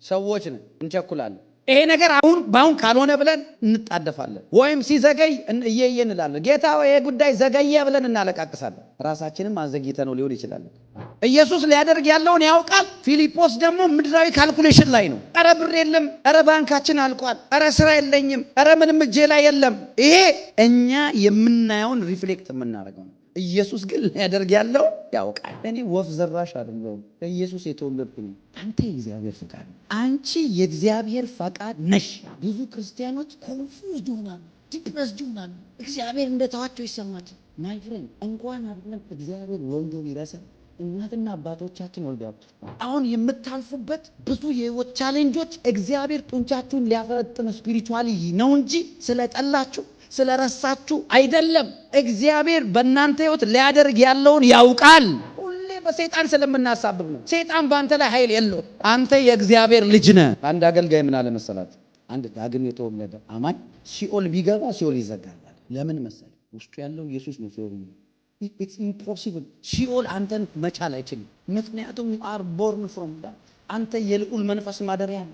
ሰዎች ነን፣ እንቸኩላለን። ይሄ ነገር አሁን ካልሆነ ብለን እንጣደፋለን፣ ወይም ሲዘገይ እየየ እንላለን። ጌታ ይሄ ጉዳይ ዘገየ ብለን እናለቃቅሳለን። ራሳችንም አዘግይተ ነው ሊሆን ይችላል። ኢየሱስ ሊያደርግ ያለውን ያውቃል። ፊልጶስ ደግሞ ምድራዊ ካልኩሌሽን ላይ ነው። ኧረ ብር የለም፣ ኧረ ባንካችን አልቋል፣ ኧረ ስራ የለኝም፣ ኧረ ምንም እጄ ላይ የለም። ይሄ እኛ የምናየውን ሪፍሌክት የምናደርገው ነው። ኢየሱስ ግን ሊያደርግ ያለው ያውቃል። እኔ ወፍ ዘራሽ አይደለም። ኢየሱስ የተወለድኩኝ አንተ የእግዚአብሔር ፈቃድ፣ አንቺ የእግዚአብሔር ፈቃድ ነሽ። ብዙ ክርስቲያኖች ኮንፊውዝድ ሆናሉ፣ ዲፕረስድ ሆናሉ። እግዚአብሔር እንደተዋቸው ይሰማቸው። ማይ ፍሬንድ እንኳን አይደለም እግዚአብሔር ወልዶ ቢረሳ እናትና አባቶቻችን ወልደው አሁን የምታልፉበት ብዙ የህይወት ቻሌንጆች እግዚአብሔር ጡንቻችሁን ሊያፈረጥም ስፒሪቹዋሊ ነው እንጂ ስለጠላችሁ ስለረሳችሁ አይደለም። እግዚአብሔር በእናንተ ህይወት ሊያደርግ ያለውን ያውቃል። ሁሌ በሰይጣን ስለምናሳብብ ነው። ሰይጣን በአንተ ላይ ኃይል የለውም። አንተ የእግዚአብሔር ልጅ ነህ። አንድ አገልጋይ ምን አለ መሰላችሁ? አንድ ዳግም የተወለደ አማኝ ሲኦል ቢገባ ሲኦል ይዘጋል። ለምን መሰለህ? ውስጡ ያለው ኢየሱስ ነው። ኢትስ ኢምፖሲብል። ሲኦል አንተን መቻል አይችልም። ምክንያቱም you are born from that። አንተ የልዑል መንፈስ ማደሪያ ነህ።